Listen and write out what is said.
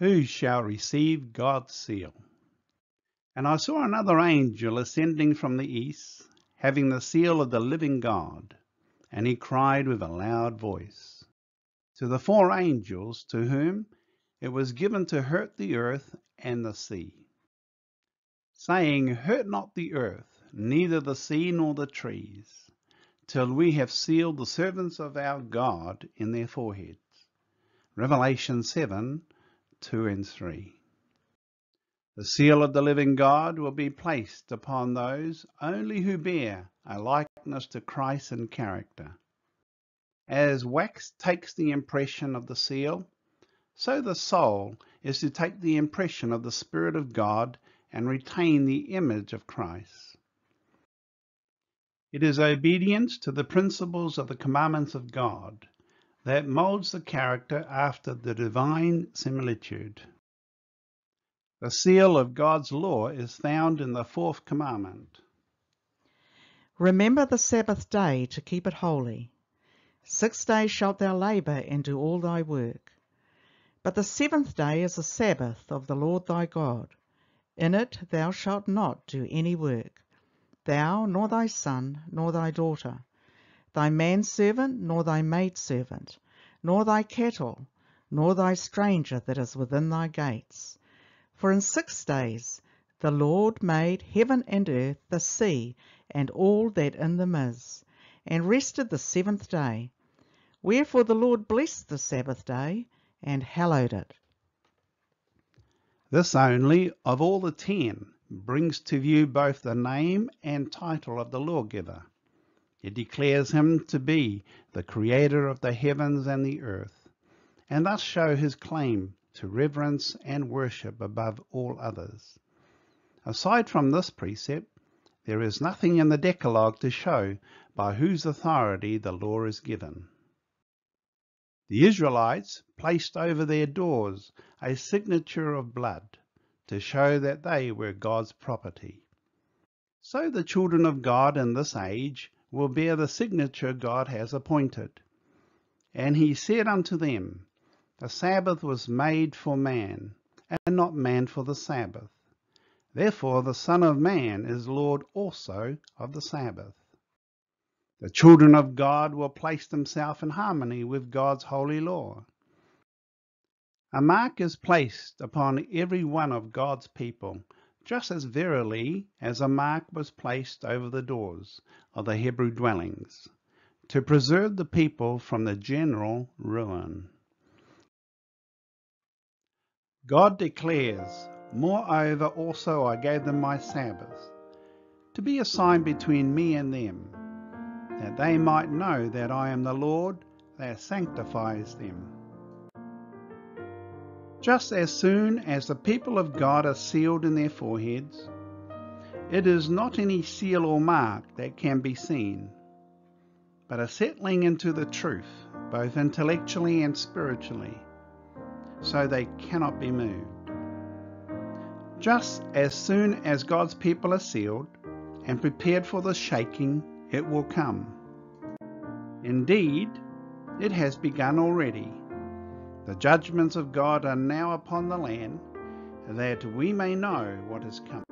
Who shall receive God's seal? And I saw another angel ascending from the east, having the seal of the living God. And he cried with a loud voice to the four angels to whom it was given to hurt the earth and the sea, saying, Hurt not the earth, neither the sea nor the trees, till we have sealed the servants of our God in their foreheads. Revelation 7:2 and 3. The seal of the living God will be placed upon those only who bear a likeness to Christ in character. As wax takes the impression of the seal, so the soul is to take the impression of the Spirit of God and retain the image of Christ. It is obedience to the principles of the commandments of God that molds the character after the divine similitude. The seal of God's law is found in the fourth commandment. Remember the Sabbath day to keep it holy. 6 days shalt thou labour and do all thy work. But the seventh day is a Sabbath of the Lord thy God. In it thou shalt not do any work, thou, nor thy son, nor thy daughter, thy manservant, nor thy maidservant, nor thy cattle, nor thy stranger that is within thy gates. For in 6 days the Lord made heaven and earth, the sea, and all that in them is, and rested the seventh day. Wherefore the Lord blessed the Sabbath day, and hallowed it. This only, of all the 10, brings to view both the name and title of the lawgiver. It declares him to be the creator of the heavens and the earth, and thus show his claim to reverence and worship above all others. Aside from this precept, there is nothing in the Decalogue to show by whose authority the law is given. The Israelites placed over their doors a signature of blood to show that they were God's property. So the children of God in this age will bear the signature God has appointed. And he said unto them, The Sabbath was made for man, and not man for the Sabbath. Therefore the Son of Man is Lord also of the Sabbath. The children of God will place themselves in harmony with God's holy law. A mark is placed upon every one of God's people, just as verily as a mark was placed over the doors of the Hebrew dwellings, to preserve the people from the general ruin. God declares, Moreover also I gave them my Sabbath, to be a sign between me and them, that they might know that I am the Lord that sanctifies them. Just as soon as the people of God are sealed in their foreheads, it is not any seal or mark that can be seen, but a settling into the truth, both intellectually and spiritually, so they cannot be moved. Just as soon as God's people are sealed and prepared for the shaking, it will come. Indeed, it has begun already. The judgments of God are now upon the land, that we may know what is coming.